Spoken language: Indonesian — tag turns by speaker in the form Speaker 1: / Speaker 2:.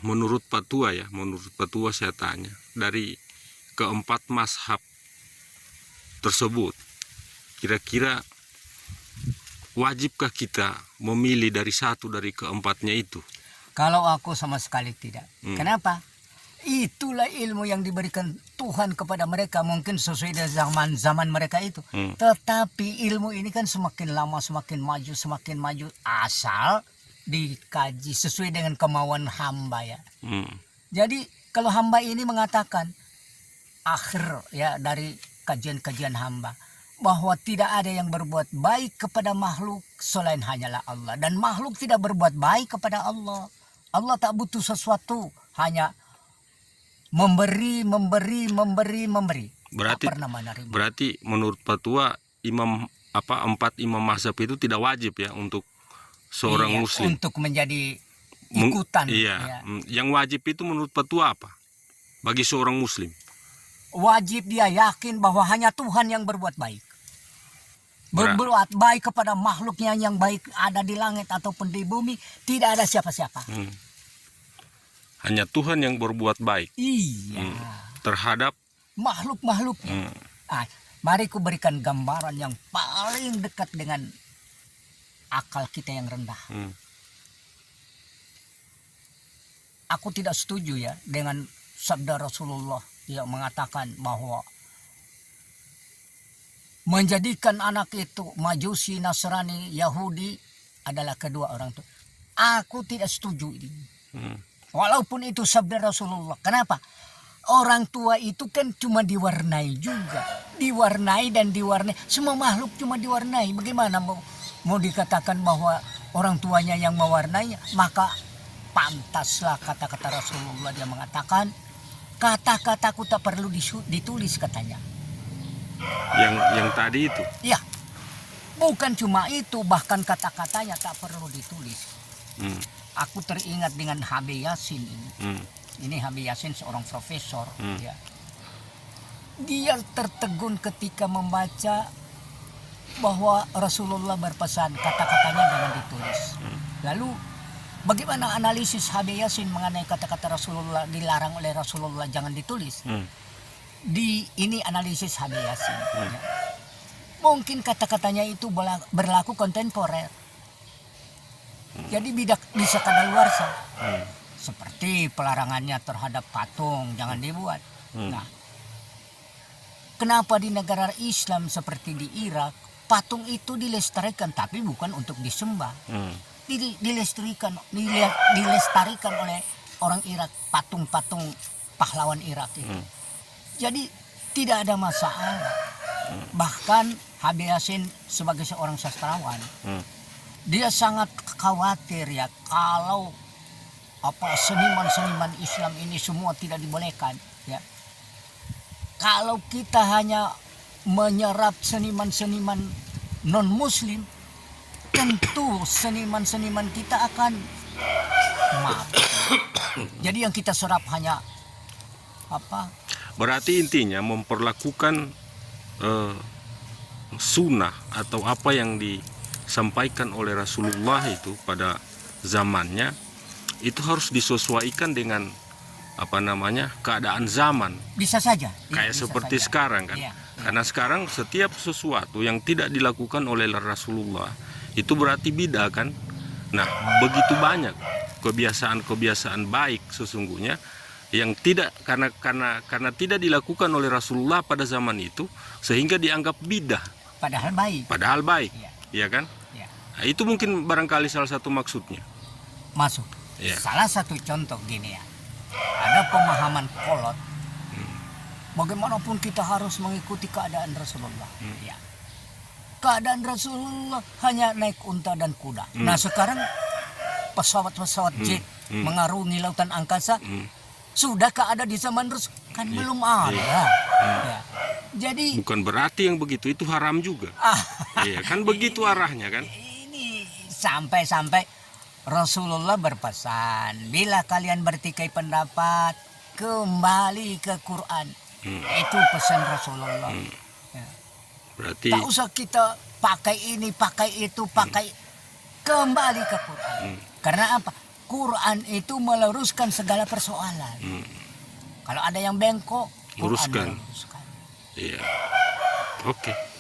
Speaker 1: menurut Patua ya, menurut Patua saya tanya, dari keempat mazhab tersebut, kira-kira wajibkah kita memilih dari satu dari keempatnya itu?
Speaker 2: Kalau aku sama sekali tidak. Kenapa? Itulah ilmu yang diberikan Tuhan kepada mereka, mungkin sesuai dengan zaman mereka itu. Tetapi ilmu ini kan semakin lama semakin maju, asal dikaji sesuai dengan kemauan hamba ya. Jadi kalau hamba ini mengatakan akhir ya dari kajian-kajian hamba bahwa tidak ada yang berbuat baik kepada makhluk selain hanyalah Allah, dan makhluk tidak berbuat baik kepada Allah. Allah tak butuh sesuatu, hanya memberi.
Speaker 1: Berarti menurut Patua empat imam mazhab itu tidak wajib ya untuk seorang muslim
Speaker 2: untuk menjadi ikutan.
Speaker 1: Ya. Yang wajib itu menurut Patua apa bagi seorang muslim?
Speaker 2: Wajib dia yakin bahwa hanya Tuhan yang berbuat baik. Berbuat baik kepada makhluknya yang baik ada di langit ataupun di bumi, tidak ada siapa-siapa. Hanya
Speaker 1: Tuhan yang berbuat baik.
Speaker 2: Iya.
Speaker 1: Terhadap
Speaker 2: makhluk-makhluknya. Mari ku berikan gambaran yang paling dekat dengan akal kita yang rendah. Aku tidak setuju ya dengan sabda Rasulullah yang mengatakan bahwa menjadikan anak itu Majusi, Nasrani, Yahudi adalah kedua orang tua. Aku tidak setuju ini. Walaupun itu sabda Rasulullah. Kenapa? Orang tua itu kan cuma diwarnai juga. Diwarnai. Semua makhluk cuma diwarnai. Bagaimana mau dikatakan bahwa orang tuanya yang mewarnainya? Maka pantaslah kata-kata Rasulullah, dia mengatakan, kata-kataku tak perlu ditulis katanya.
Speaker 1: Yang tadi itu?
Speaker 2: Ya, bukan cuma itu, bahkan kata-katanya tak perlu ditulis. Aku teringat dengan Habib Yasin ini. Ini Habib Yasin seorang profesor. Ya. Dia tertegun ketika membaca bahwa Rasulullah berpesan kata-katanya jangan ditulis. Lalu bagaimana analisis Habib Yasin mengenai kata-kata Rasulullah dilarang oleh Rasulullah jangan ditulis? Ini analisis Habib Yasin. Ya. Mungkin kata-katanya itu berlaku kontemporer. Jadi bisa kadaluarsa. Seperti pelarangannya terhadap patung jangan dibuat. Nah, kenapa di negara Islam seperti di Irak patung itu dilestarikan, tapi bukan untuk disembah. Dilestarikan oleh orang Irak, patung-patung pahlawan Irak itu. Jadi tidak ada masalah. Bahkan Habib Yasin sebagai seorang sastrawan, dia sangat khawatir ya kalau seniman-seniman Islam ini semua tidak dibolehkan ya. Kalau kita hanya menyerap seniman-seniman non muslim, tentu seniman-seniman kita akan mati. Jadi yang kita serap hanya
Speaker 1: berarti intinya memperlakukan sunnah atau apa yang disampaikan oleh Rasulullah itu pada zamannya itu harus disesuaikan dengan keadaan zaman.
Speaker 2: Bisa saja.
Speaker 1: Kayak seperti sekarang kan. Karena sekarang setiap sesuatu yang tidak dilakukan oleh Rasulullah itu berarti bid'ah kan. Nah, begitu banyak kebiasaan-kebiasaan baik sesungguhnya yang tidak karena tidak dilakukan oleh Rasulullah pada zaman itu sehingga dianggap bid'ah. Padahal baik. Iya kan?
Speaker 2: Ya.
Speaker 1: Nah, itu mungkin barangkali salah satu maksudnya.
Speaker 2: Masuk.
Speaker 1: Ya.
Speaker 2: Salah satu contoh gini ya. Ada pemahaman kolot. Bagaimanapun kita harus mengikuti keadaan Rasulullah. Ya. Keadaan Rasulullah hanya naik unta dan kuda. Nah sekarang pesawat-pesawat jet mengarungi lautan angkasa. Sudahkah ada di zaman Rasul? Kan belum ada. Ya. Jadi
Speaker 1: bukan berarti yang begitu itu haram juga. Iya kan begitu arahnya kan.
Speaker 2: Ini sampai Rasulullah berpesan, bila kalian bertikai pendapat, kembali ke Quran. Itu pesan Rasulullah. Ya.
Speaker 1: Berarti
Speaker 2: tak usah kita pakai ini, pakai itu, kembali ke Quran. Karena apa? Quran itu meluruskan segala persoalan. Kalau ada yang bengkok, Quran
Speaker 1: Luruskan.
Speaker 2: meluruskan.
Speaker 1: Iya. Oke.